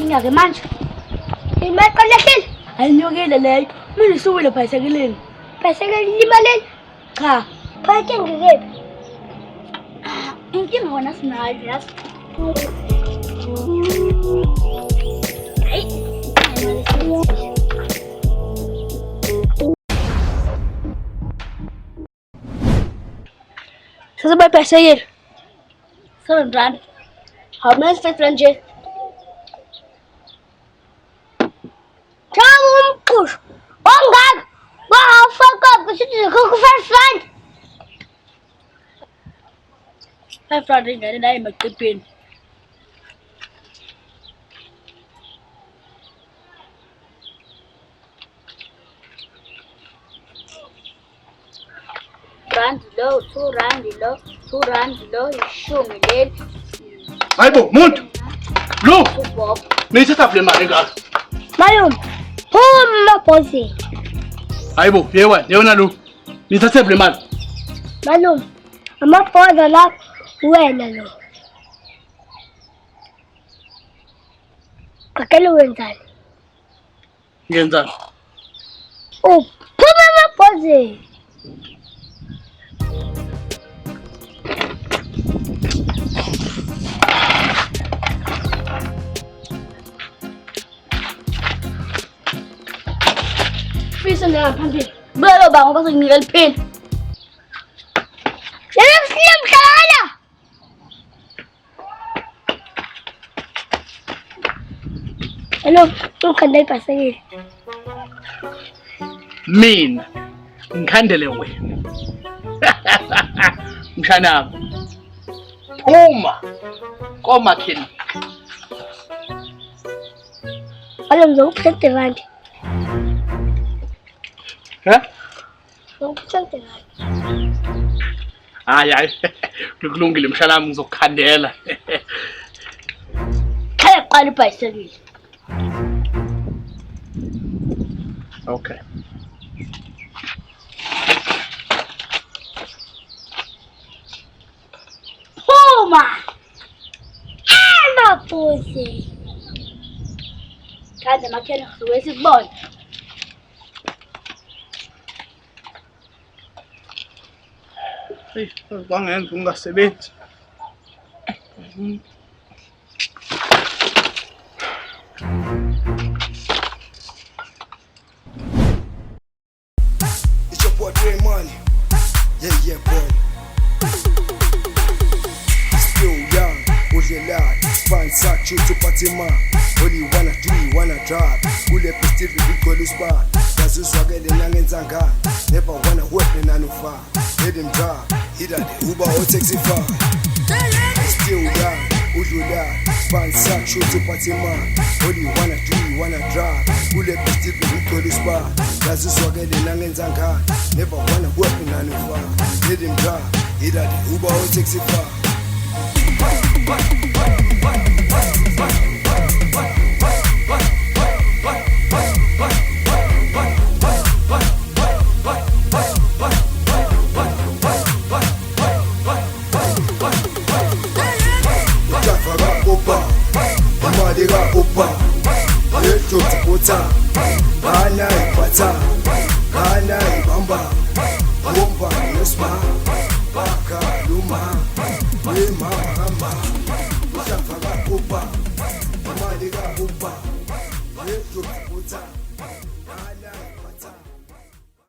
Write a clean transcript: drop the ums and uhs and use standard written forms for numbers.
ingake manje. Imali qalahlile. Ayinyokile leyo. Mina isuwile bhayisekilini. Bhayisekile imalini? Cha. Phakathi ngikephi? Inkinga wona sinayo yazi. Hayi. Sasa bhayisekile. 7 rand. How much for nje? Chamu umqusho. Ongaka. Wafaka kusithi khokho 5 rand. 5 rand ingane nayo emaqipini. Rand lo, 2 rand lo, 2 rand lo, ishumi leli. Hayibo muntu. Lo, Bob. nithatha vule imali ngaka. Mayum. Phuma bosi. Hayibo, yewena lo. Nithathe vule imali. Malum. Amabhoza la wena lo. Akele wenzani? Ngenzani? Phuma amabhozi. Fisa na phambili. Belo ba ngoba senginika liphini. Siyam khala. Hello, ukhanda ibhayisekile. Mina ngikhandele wena. Mshana. Phuma. Komakhini. Alo ngizokuphethe rand. Ngokuphethe rand. Hayi. Kulungile mshana ngizokukhandela. Khaya qala ibhayisekile. Okay. Phuma. Amabhozi. Kanti makhena ngisuke sikubona. Hey, bangenza ungasebenzi. It's your boy Dre Money. Yeah, boy. Still young, udlelani, fansa chitu patima. All you wanna do, you wanna drive. Kule festive igcwele usibani. Ngazizwakele nangenza ngani. Never wanna work nanofa. Let him drive, hit at the Uber or Taxify. Still young, udlelani, fansa chitu patima. All you wanna do, you wanna drive. Kule festive igcwele usibani. Ngazizwakele nangenza ngani. Never wanna work nanofa. Let him drive, hit at the Uber or Taxify. Kana ipata, kana ibamba, bomba yesma, baka luma, wema hamba, ushafaka upa, amaliga upa, yetu kuta, kana